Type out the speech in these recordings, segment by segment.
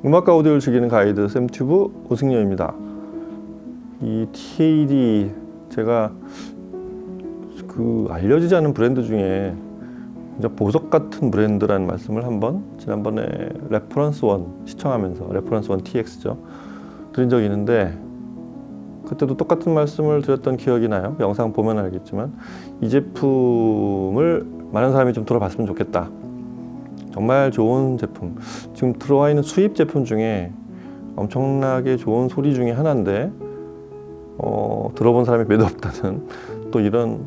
음악과 오디오를 즐기는 가이드 샘튜브 오승려입니다. 이 TAD 제가 알려지지 않은 브랜드 중에 보석 같은 브랜드라는 말씀을 한번 지난번에 레퍼런스 원 시청하면서 레퍼런스 원 TX죠 드린 적이 있는데, 그때도 똑같은 말씀을 드렸던 기억이 나요. 영상 보면 알겠지만 이 제품을 많은 사람이 좀 들어봤으면 좋겠다. 정말 좋은 제품, 지금 들어와 있는 수입 제품 중에 엄청나게 좋은 소리 중에 하나인데 들어본 사람이 몇도 없다는 또 이런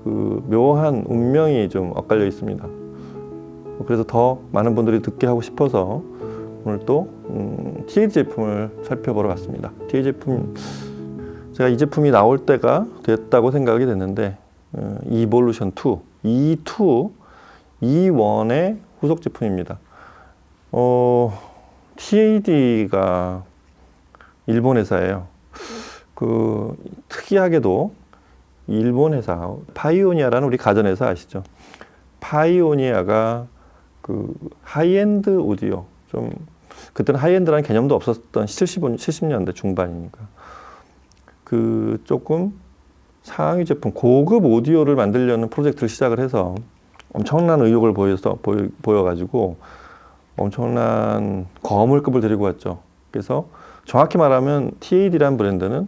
묘한 운명이 좀 엇갈려 있습니다. 그래서 더 많은 분들이 듣게 하고 싶어서 오늘 또 TAD 제품을 살펴보러 갔습니다. TAD 제품, 제가 이 제품이 나올 때가 됐다고 생각이 됐는데 이볼루션 2, E2, E1의 후속 제품입니다. TAD가 일본 회사예요. 특이하게도 일본 회사 파이오니아라는 우리 가전회사 아시죠? 파이오니아가 하이엔드 오디오, 좀 그때는 하이엔드라는 개념도 없었던 70년대 중반이니까 조금 상위 제품, 고급 오디오를 만들려는 프로젝트를 시작을 해서 엄청난 의욕을 보여가지고 엄청난 거물급을 데리고 왔죠. 그래서 정확히 말하면 TAD라는 브랜드는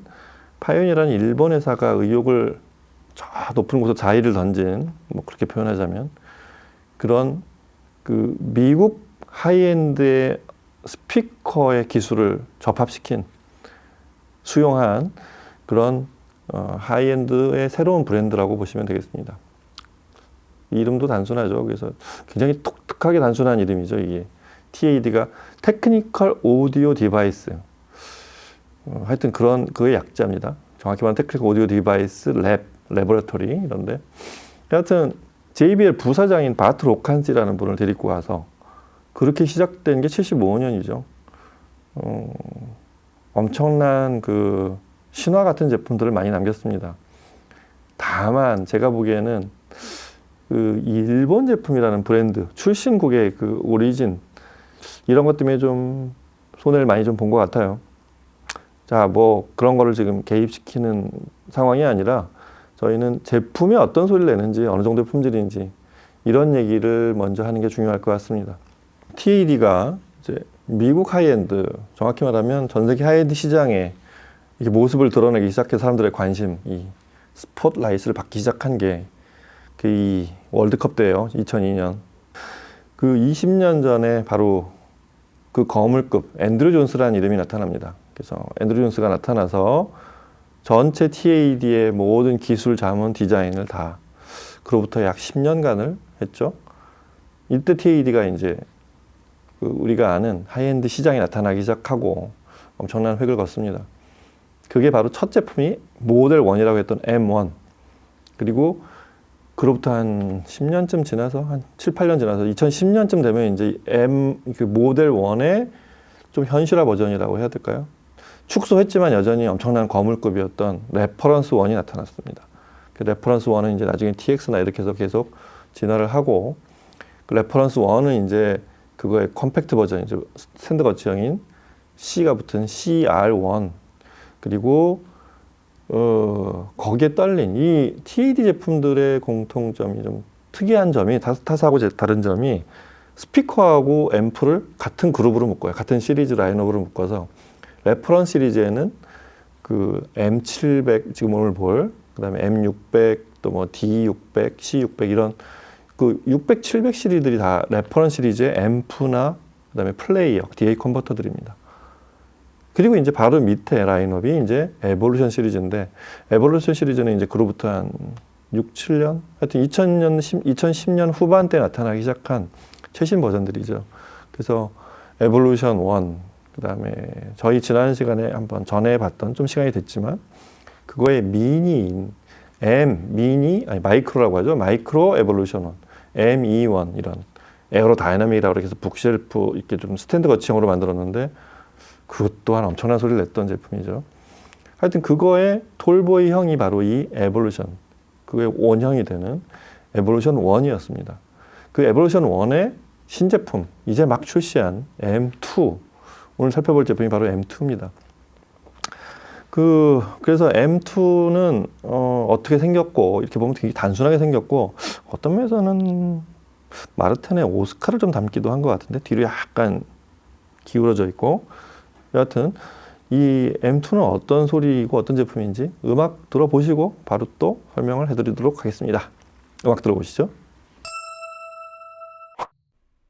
파이오니아라는 일본 회사가 의욕을 저 높은 곳에 자의를 던진, 그렇게 표현하자면 그런 미국 하이엔드의 스피커의 기술을 접합시킨, 수용한 그런 하이엔드의 새로운 브랜드라고 보시면 되겠습니다. 이름도 단순하죠. 그래서 굉장히 독특하게 단순한 이름이죠. 이게 TAD가 테크니컬 오디오 디바이스, 하여튼 그의 약자입니다. 정확히 말하면 테크니컬 오디오 디바이스 레버러토리 이런데, 하여튼 JBL 부사장인 바트 로칸시라는 분을 데리고 와서 그렇게 시작된 게 75년이죠. 엄청난 신화 같은 제품들을 많이 남겼습니다. 다만 제가 보기에는 일본 제품이라는 브랜드 출신국의 오리진, 이런 것 때문에 좀 손해를 많이 좀 본 것 같아요. 자, 그런 거를 지금 개입시키는 상황이 아니라 저희는 제품이 어떤 소리를 내는지, 어느 정도의 품질인지, 이런 얘기를 먼저 하는 게 중요할 것 같습니다. TAD가 이제 미국 하이엔드, 정확히 말하면 전 세계 하이엔드 시장에 이렇게 모습을 드러내기 시작해서 사람들의 관심, 이 스포트라이트를 받기 시작한 게 이 월드컵 때예요. 2002년. 20년 전에 바로 거물급 앤드류 존스라는 이름이 나타납니다. 그래서 앤드류 존스가 나타나서 전체 TAD의 모든 기술, 자문, 디자인을 다 그로부터 약 10년간을 했죠. 이때 TAD가 이제 우리가 아는 하이엔드 시장이 나타나기 시작하고 엄청난 획을 걷습니다. 그게 바로 첫 제품이 모델 1이라고 했던 M1. 그리고 그로부터 한 10년쯤 지나서, 한 7, 8년 지나서 2010년쯤 되면 이제 모델 1의 좀 현실화 버전이라고 해야 될까요? 축소했지만 여전히 엄청난 거물급이었던 레퍼런스 1이 나타났습니다. 레퍼런스 1은 이제 나중에 TX나 이렇게 해서 계속 진화를 하고, 레퍼런스 1은 이제 그거의 컴팩트 버전이죠. 스탠드 거치형인 C가 붙은 CR1. 그리고 거기에 딸린 이 TAD 제품들의 공통점이 좀 특이한 점이, 타사하고 다른 점이 스피커하고 앰프를 같은 그룹으로 묶어요. 같은 시리즈 라인업으로 묶어서 레퍼런스 시리즈에는 M700, 지금 오늘 볼, 그 다음에 M600, 또 D600, C600 이런 600, 700 시리즈들이 다 레퍼런스 시리즈의 앰프나 그 다음에 플레이어, DA 컨버터들입니다. 그리고 이제 바로 밑에 라인업이 이제 에볼루션 시리즈인데, 에볼루션 시리즈는 이제 그로부터 한 6, 7년? 하여튼 2010년 후반때 나타나기 시작한 최신 버전들이죠. 그래서 에볼루션 1, 그 다음에 저희 지난 시간에 한번 전에 봤던, 좀 시간이 됐지만, 그거의 미니인 마이크로라고 하죠. 마이크로 에볼루션 1, ME1 이런 에어로 다이나믹이라고 해서 북쉘프 이렇게 좀 스탠드 거치형으로 만들었는데, 그것 또한 엄청난 소리를 냈던 제품이죠. 하여튼 그거의 톨보이 형이 바로 이 에볼루션, 그의 원형이 되는 에볼루션 1이었습니다. 그 에볼루션 1의 신제품, 이제 막 출시한 M2, 오늘 살펴볼 제품이 바로 M2입니다. 그래서 M2는 어떻게 생겼고, 이렇게 보면 되게 단순하게 생겼고, 어떤 면에서는 마르텐의 오스카를 좀 닮기도 한 것 같은데, 뒤로 약간 기울어져 있고, 여하튼 이 M2는 어떤 소리이고 어떤 제품인지 음악 들어보시고 바로 또 설명을 해드리도록 하겠습니다. 음악 들어보시죠.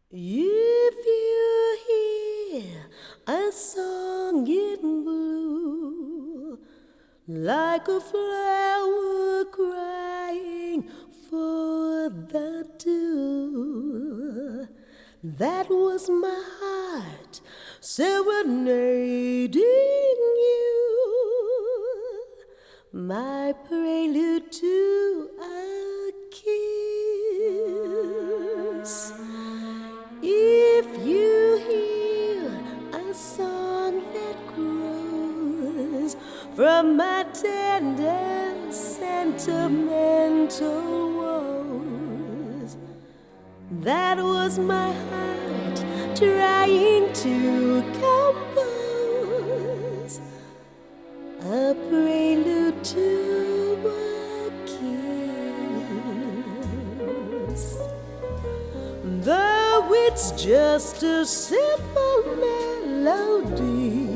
If you hear a song in blue, like a flower crying for the dew, that was my heart serenading you, my prelude to a kiss. If you hear a song that grows from my tender sentimental woes, that was my heart trying to compose a prelude to a kiss. Though it's just a simple melody,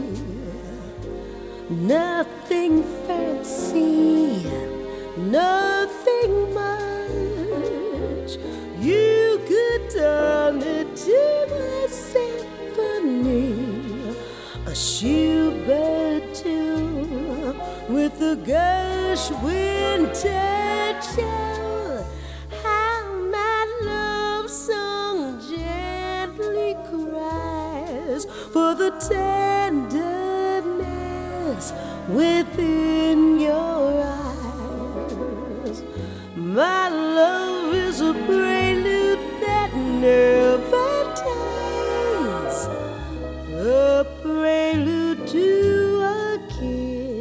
nothing fancy, nothing much, you could turn it to a symphony, a Schubert tune with a Gershwin touch. How my love song gently cries for the tenderness within your eyes. My love is a prelude that never dies, a prelude to a kiss.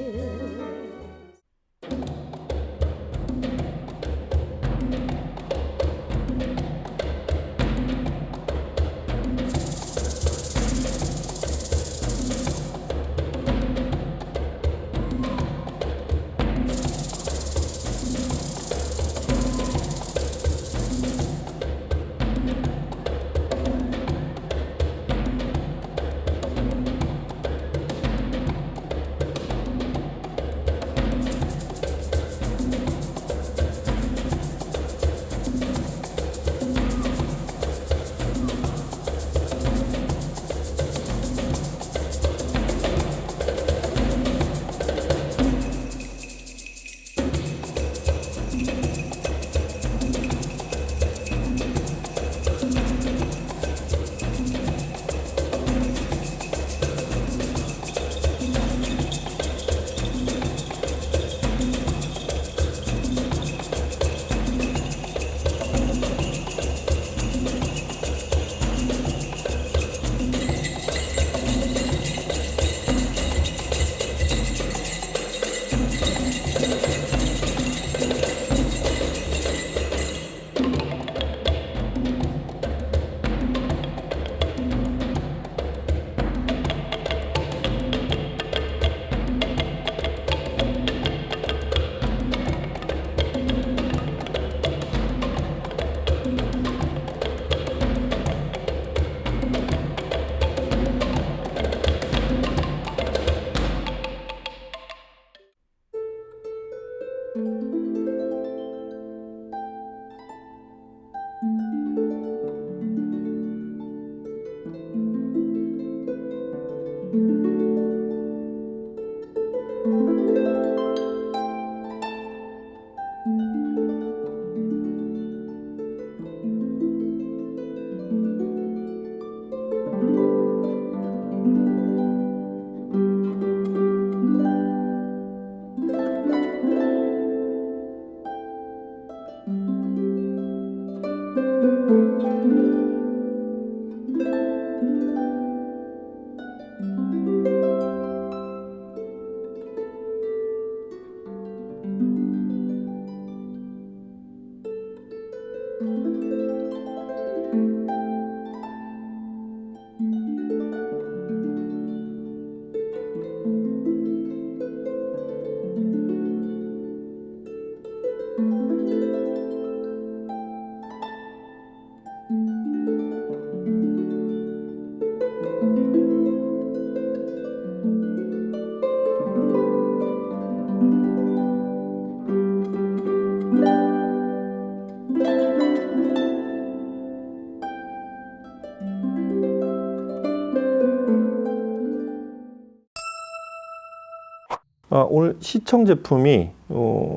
오늘 시청 제품이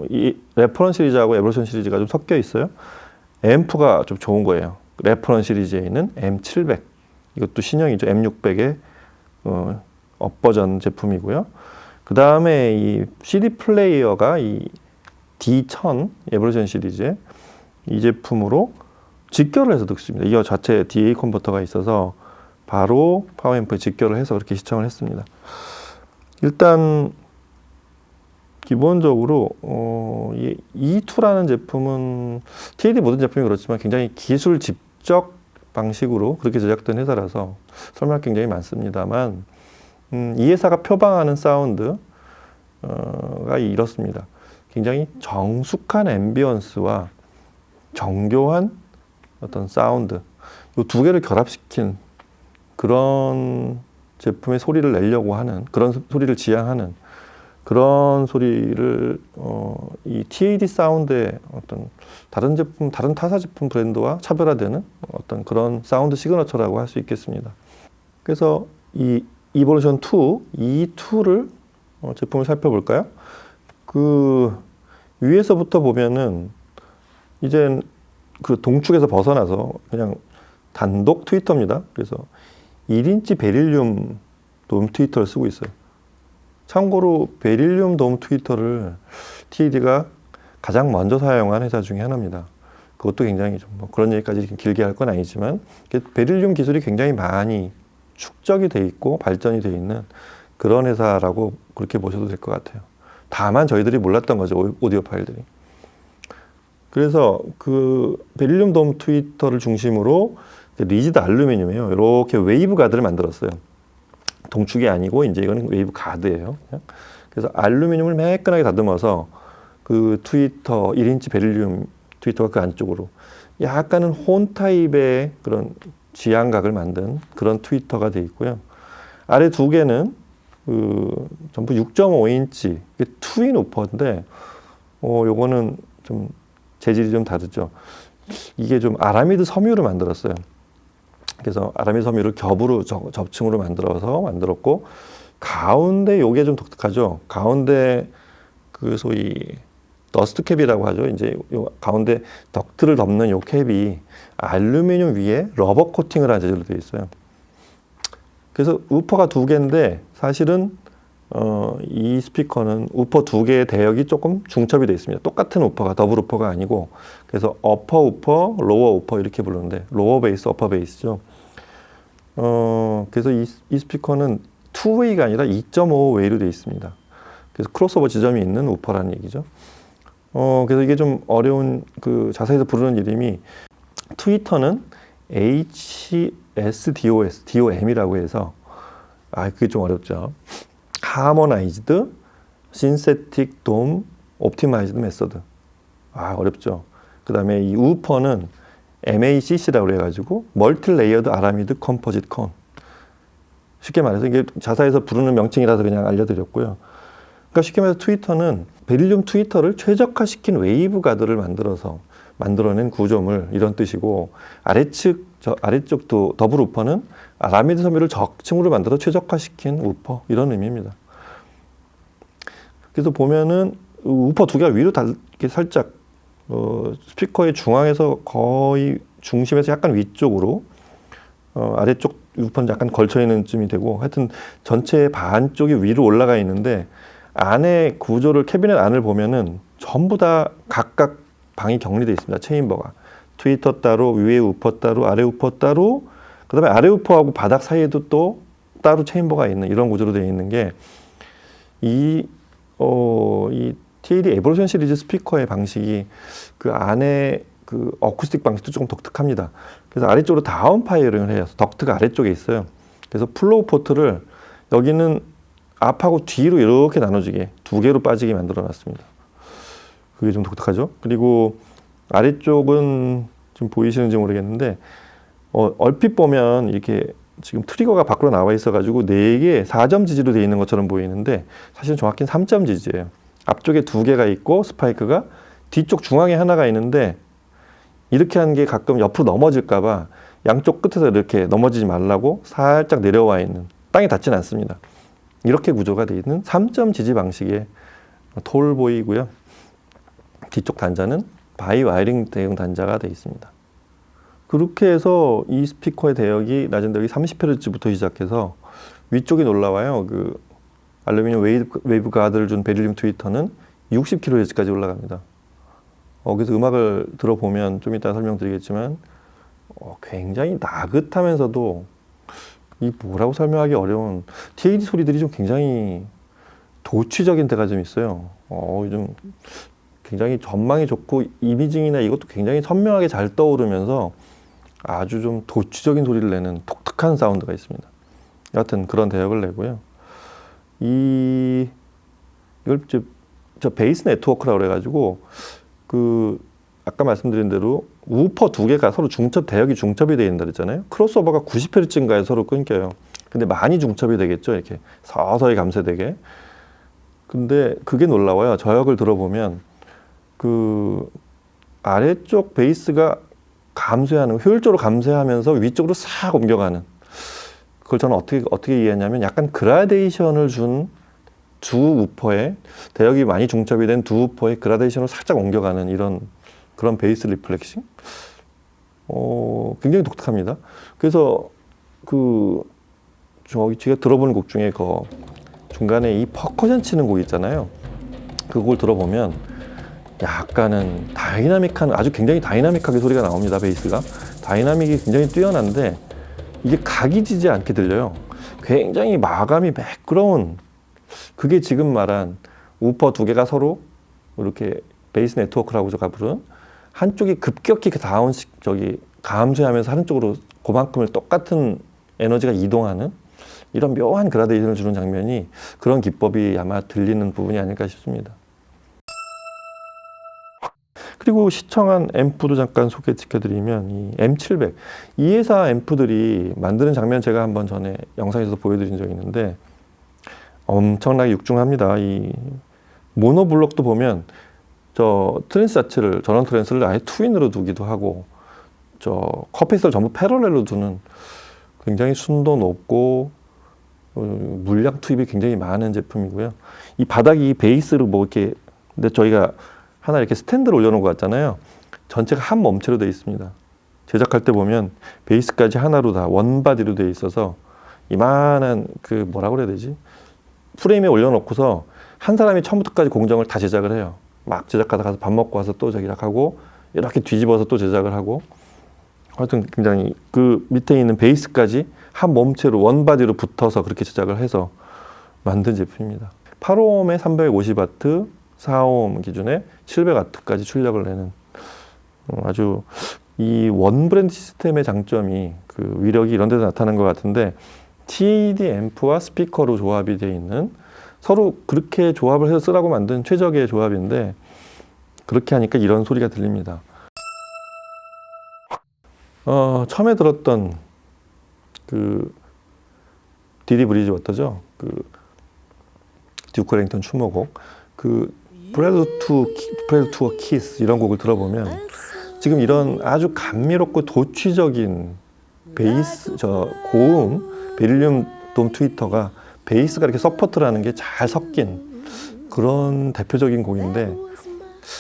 이 레퍼런스 시리즈하고 에볼루션 시리즈가 좀 섞여 있어요. 앰프가 좀 좋은 거예요. 레퍼런스 시리즈에 있는 M700, 이것도 신형이죠. M600의 업버전 제품이고요. 그 다음에 이 CD 플레이어가 이 D1000 에볼루션 시리즈의 이 제품으로 직결을 해서 듣습니다. 이거 자체 DA 컨버터가 있어서 바로 파워앰프에 직결을 해서 그렇게 시청을 했습니다. 일단 기본적으로 이 E2라는 제품은 TAD 모든 제품이 그렇지만 굉장히 기술 집적 방식으로 그렇게 제작된 회사라서 설명할 게 굉장히 많습니다만 이 회사가 표방하는 사운드가 이렇습니다. 굉장히 정숙한 앰비언스와 정교한 어떤 사운드, 이 두 개를 결합시킨 그런 제품의 소리를 내려고 하는, 그런 소리를 지향하는 그런 소리를 이 TAD 사운드의 어떤 다른 제품, 다른 타사 제품 브랜드와 차별화되는 어떤 그런 사운드 시그너처라고 할 수 있겠습니다. 그래서 이 이볼루션 2, E2를 제품을 살펴볼까요? 그 위에서부터 보면은 이젠 그 동축에서 벗어나서 그냥 단독 트위터입니다. 그래서 1인치 베릴륨 돔 트위터를 쓰고 있어요. 참고로 베릴륨 돔 트위터를 TAD가 가장 먼저 사용한 회사 중에 하나입니다. 그것도 굉장히 좀 뭐 그런 얘기까지 길게 할 건 아니지만 베릴륨 기술이 굉장히 많이 축적이 돼 있고 발전이 돼 있는 그런 회사라고 그렇게 보셔도 될 것 같아요. 다만 저희들이 몰랐던 거죠, 오디오 파일들이. 그래서 그 베릴륨 돔 트위터를 중심으로 리지드 알루미늄이에요. 이렇게 웨이브 가드를 만들었어요. 동축이 아니고 이제 이건 웨이브 가드예요. 그래서 알루미늄을 매끈하게 다듬어서 그 트위터 1인치 베릴륨 트위터가 그 안쪽으로 약간은 혼 타입의 그런 지향각을 만든 그런 트위터가 돼 있고요. 아래 두 개는 그 전부 6.5인치 트윈 우퍼인데 요거는 좀 재질이 좀 다르죠. 이게 좀 아라미드 섬유로 만들었어요. 그래서 아라미드 섬유를 겹으로 접층으로 만들었고 가운데 요게 좀 독특하죠. 가운데 그 소위 더스트 캡이라고 하죠. 이제 요 가운데 덕트를 덮는 요 캡이 알루미늄 위에 러버 코팅을 한 재질로 되어 있어요. 그래서 우퍼가 두 개인데 사실은 이 스피커는 우퍼 두 개의 대역이 조금 중첩이 되어 있습니다. 똑같은 우퍼가 더블 우퍼가 아니고 그래서 어퍼 우퍼, 로어 우퍼 이렇게 부르는데 로어 베이스, 어퍼 베이스죠. 그래서 이 스피커는 2웨이가 아니라 2.5웨이로 되어 있습니다. 그래서 크로스오버 지점이 있는 우퍼라는 얘기죠. 그래서 이게 좀 어려운 그 자세에서 부르는 이름이 트위터는 HSDOM이라고 해서 그게 좀 어렵죠. 하모나이즈드 신세틱 돔 옵티마이즈드 메서드. 어렵죠. 그 다음에 이 우퍼는 MACC라고 해가지고 멀티 레이어드 아라미드 컴포짓 컨. 쉽게 말해서 이게 자사에서 부르는 명칭이라서 그냥 알려드렸고요. 그러니까 쉽게 말해서 트위터는 베릴륨 트위터를 최적화시킨 웨이브 가드를 만들어낸 구조물 이런 뜻이고 아래쪽도 더블 우퍼는 아라미드 섬유를 적층으로 만들어 최적화시킨 우퍼 이런 의미입니다. 그래서 보면은 우퍼 두 개가 위로 이렇게 살짝 스피커의 중앙에서 거의 중심에서 약간 위쪽으로 아래쪽 우퍼는 약간 걸쳐 있는 쯤이 되고 하여튼 전체 반쪽이 위로 올라가 있는데 안에 구조를 캐비넷 안을 보면은 전부 다 각각 방이 격리되어 있습니다. 체인버가 트위터 따로 위에 우퍼 따로 아래 우퍼 따로 그 다음에 아래 우퍼하고 바닥 사이에도 또 따로 체인버가 있는 이런 구조로 되어 있는 게 이 TAD 에볼루션 시리즈 스피커의 방식이 그 안에 그 어쿠스틱 방식도 조금 독특합니다. 그래서 아래쪽으로 다운 파이어링을 해요. 덕트가 아래쪽에 있어요. 그래서 플로우 포트를 여기는 앞하고 뒤로 이렇게 나눠지게 두 개로 빠지게 만들어 놨습니다. 그게 좀 독특하죠. 그리고 아래쪽은 좀 보이시는지 모르겠는데 얼핏 보면 이렇게 지금 트리거가 밖으로 나와 있어 가지고 4개 4점 지지로 되어 있는 것처럼 보이는데 사실은 정확히는 3점 지지예요. 앞쪽에 2개가 있고 스파이크가 뒤쪽 중앙에 하나가 있는데 이렇게 하는 게 가끔 옆으로 넘어질까 봐 양쪽 끝에서 이렇게 넘어지지 말라고 살짝 내려와 있는, 땅에 닿지는 않습니다. 이렇게 구조가 되어 있는 3점 지지 방식의 톨보이고요. 뒤쪽 단자는 바이 와이링 대응 단자가 되어 있습니다. 그렇게 해서 이 스피커의 대역이 낮은 대역이 30Hz부터 시작해서 위쪽에 올라와요. 그 알루미늄 웨이브 가드를 준 베릴륨 트위터는 60kHz까지 올라갑니다. 그래서 음악을 들어보면 좀 이따 설명드리겠지만 굉장히 나긋하면서도 이 뭐라고 설명하기 어려운 TAD 소리들이 좀 굉장히 도취적인 데가 좀 있어요. 좀 굉장히 전망이 좋고 이미징이나 이것도 굉장히 선명하게 잘 떠오르면서 아주 좀 도취적인 소리를 내는 독특한 사운드가 있습니다. 여하튼 그런 대역을 내고요. 이걸 저 베이스 네트워크라고 그래가지고 그 아까 말씀드린 대로 우퍼 두 개가 서로 대역이 중첩이 되어 있는다 그랬잖아요. 크로스오버가 90Hz인가에 서로 끊겨요. 근데 많이 중첩이 되겠죠. 이렇게 서서히 감쇄되게. 근데 그게 놀라워요. 저역을 들어보면 그 아래쪽 베이스가 효율적으로 감쇄하면서 위쪽으로 싹 옮겨가는, 그걸 저는 어떻게 이해했냐면 약간 그라데이션을 준 두 우퍼에, 대역이 많이 중첩이 된 두 우퍼에 그라데이션을 살짝 옮겨가는 그런 베이스 리플렉싱? 굉장히 독특합니다. 그래서 제가 들어보는 곡 중에 중간에 이 퍼커션 치는 곡 있잖아요. 그 곡을 들어보면 약간은 아주 굉장히 다이나믹하게 소리가 나옵니다. 베이스가 다이나믹이 굉장히 뛰어난데 이게 각이 지지 않게 들려요. 굉장히 마감이 매끄러운, 그게 지금 말한 우퍼 두 개가 서로 이렇게 베이스 네트워크라고 제가 부른, 한쪽이 급격히 감쇄하면서 한쪽으로 그만큼을 똑같은 에너지가 이동하는 이런 묘한 그라데이션을 주는 장면이, 그런 기법이 아마 들리는 부분이 아닐까 싶습니다. 그리고 시청한 앰프도 잠깐 소개시켜드리면 이 M700, 이 회사 앰프들이 만드는 장면 제가 한번 전에 영상에서 보여드린 적이 있는데 엄청나게 육중합니다. 이 모노블록도 보면 저 트랜스 자체를, 전원 트랜스를 아예 트윈으로 두기도 하고, 저 컷페이스를 전부 패러렐로 두는 굉장히 순도 높고 물량 투입이 굉장히 많은 제품이고요. 이 바닥이 베이스로 근데 저희가 하나 이렇게 스탠드를 올려놓은 것 같잖아요. 전체가 한 몸체로 되어 있습니다. 제작할 때 보면 베이스까지 하나로 다 원바디로 되어 있어서 이만한 뭐라고 그래야 되지? 프레임에 올려놓고서 한 사람이 처음부터까지 공정을 다 제작을 해요. 막 제작하다 가서 밥 먹고 와서 또 제작하고, 이렇게 뒤집어서 또 제작을 하고, 하여튼 굉장히 그 밑에 있는 베이스까지 한 몸체로 원바디로 붙어서 그렇게 제작을 해서 만든 제품입니다. 8옴에 350W, 4옴 기준에 700W까지 출력을 내는 아주 이 원 브랜드 시스템의 장점이 위력이 이런 데서 나타나는 것 같은데, TAD 앰프와 스피커로 조합이 되어 있는, 서로 그렇게 조합을 해서 쓰라고 만든 최적의 조합인데 그렇게 하니까 이런 소리가 들립니다. 처음에 들었던 디디 브리지 워터죠. 듀크 ellington 추모곡, 프레드 투어 키스 이런 곡을 들어보면 지금 이런 아주 감미롭고 도취적인 베이스, 고음 베릴륨 돔 트위터가 베이스가 이렇게 서포트라는 게 잘 섞인 그런 대표적인 곡인데,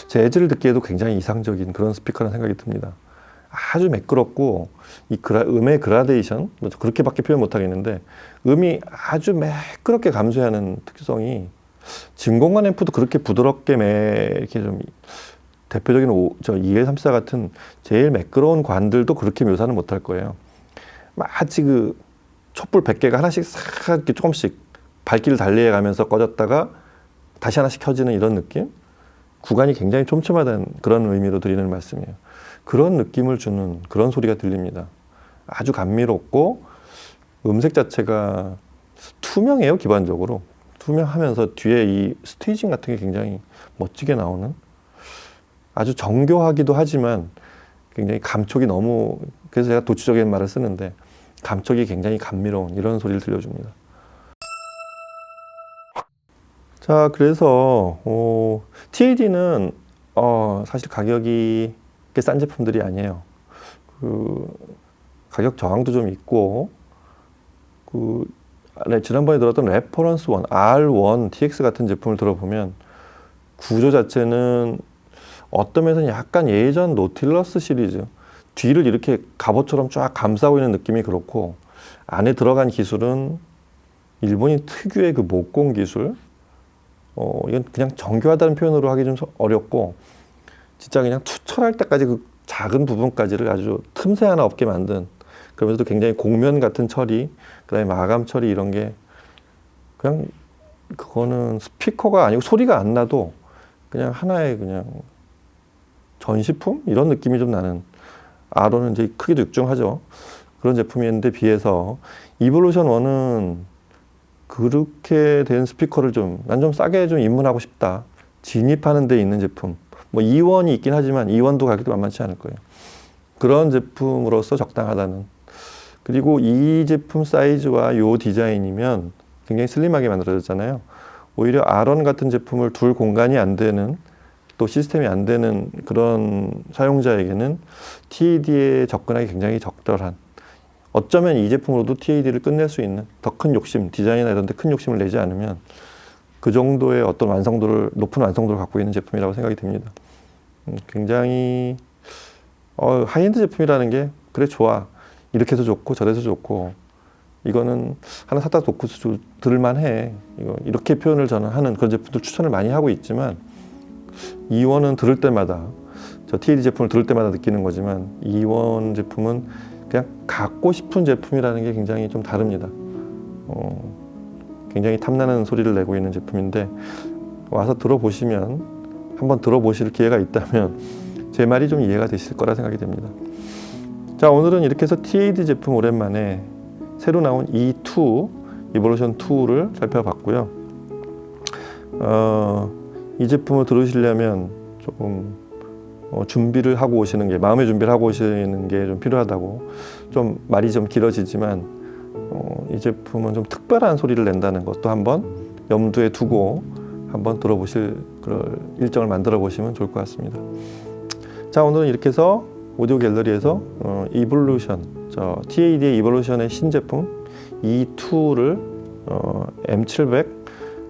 재즈를 듣기에도 굉장히 이상적인 그런 스피커라는 생각이 듭니다. 아주 매끄럽고 음의 그라데이션, 그렇게밖에 표현 못 하겠는데 음이 아주 매끄럽게 감쇄하는 특성이, 진공관 앰프도 그렇게 부드럽게 이렇게 좀 대표적인 EL34 같은 제일 매끄러운 관들도 그렇게 묘사는 못할 거예요. 마치 촛불 100개가 하나씩 싹 이렇게 조금씩 발길을 달리해 가면서 꺼졌다가 다시 하나씩 켜지는 이런 느낌? 구간이 굉장히 촘촘하다는 그런 의미로 드리는 말씀이에요. 그런 느낌을 주는 그런 소리가 들립니다. 아주 감미롭고 음색 자체가 투명해요. 기본적으로 투명하면서 뒤에 이 스테이징 같은 게 굉장히 멋지게 나오는, 아주 정교하기도 하지만 굉장히 감촉이 그래서 제가 도취적인 말을 쓰는데 감촉이 굉장히 감미로운 이런 소리를 들려줍니다. 자, 그래서 TAD는 사실 가격이 꽤 싼 제품들이 아니에요. 가격 저항도 좀 있고 지난번에 들었던 레퍼런스 1, R1, TX 같은 제품을 들어보면 구조 자체는 어떤 면에서는 약간 예전 노틸러스 시리즈 뒤를 이렇게 갑옷처럼 쫙 감싸고 있는 느낌이 그렇고, 안에 들어간 기술은 일본인 특유의 그 목공 기술, 이건 그냥 정교하다는 표현으로 하기 좀 어렵고, 진짜 그냥 투철할 때까지 그 작은 부분까지를 아주 틈새 하나 없게 만든, 그러면서도 굉장히 곡면 같은 처리, 그다음에 마감 처리 이런 게 그냥 그거는 스피커가 아니고 소리가 안 나도 그냥 하나의 그냥 전시품 이런 느낌이 좀 나는, 아로는 이제 크기도 육중하죠. 그런 제품이었는데 비해서 이볼루션 1은 그렇게 된 스피커를 난 좀 싸게 좀 입문하고 싶다, 진입하는 데 있는 제품, 뭐 E1이 있긴 하지만 E1도 가격도 만만치 않을 거예요. 그런 제품으로서 적당하다는. 그리고 이 제품 사이즈와 요 디자인이면 굉장히 슬림하게 만들어졌잖아요. 오히려 R1 같은 제품을 둘 공간이 안 되는, 또 시스템이 안 되는 그런 사용자에게는 TAD에 접근하기 굉장히 적절한, 어쩌면 이 제품으로도 TAD를 끝낼 수 있는, 더 큰 욕심, 디자인이나 이런 데 큰 욕심을 내지 않으면 그 정도의 어떤 높은 완성도를 갖고 있는 제품이라고 생각이 듭니다. 굉장히 하이엔드 제품이라는 게 그래 좋아, 이렇게 해서 좋고 저래서 좋고, 이거는 하나 사다 놓고 들을만해, 이렇게 표현을 저는 하는 그런 제품들 추천을 많이 하고 있지만, E1은 들을 때마다, 저 TAD 제품을 들을 때마다 느끼는 거지만, E1 제품은 그냥 갖고 싶은 제품이라는 게 굉장히 좀 다릅니다. 굉장히 탐나는 소리를 내고 있는 제품인데, 와서 들어보시면, 한번 들어보실 기회가 있다면 제 말이 좀 이해가 되실 거라 생각이 됩니다. 자, 오늘은 이렇게 해서 TAD 제품 오랜만에 새로 나온 E2, 이볼루션 2를 살펴봤고요. 이 제품을 들으시려면 조금 준비를 하고 오시는 게, 마음의 준비를 하고 오시는 게 좀 필요하다고, 좀 말이 좀 길어지지만 이 제품은 좀 특별한 소리를 낸다는 것도 한번 염두에 두고 한번 들어보실 그럴 일정을 만들어 보시면 좋을 것 같습니다. 자, 오늘은 이렇게 해서 오디오 갤러리에서 이볼루션, TAD의 이볼루션의 신제품 E2를 M700,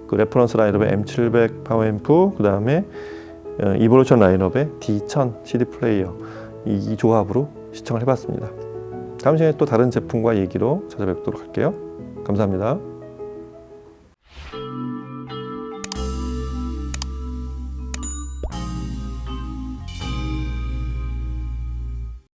그 레퍼런스 라인업의 M700 파워앰프, 그 다음에 이볼루션 라인업의 D1000 CD 플레이어, 이 조합으로 시청을 해봤습니다. 다음 시간에 또 다른 제품과 얘기로 찾아뵙도록 할게요. 감사합니다.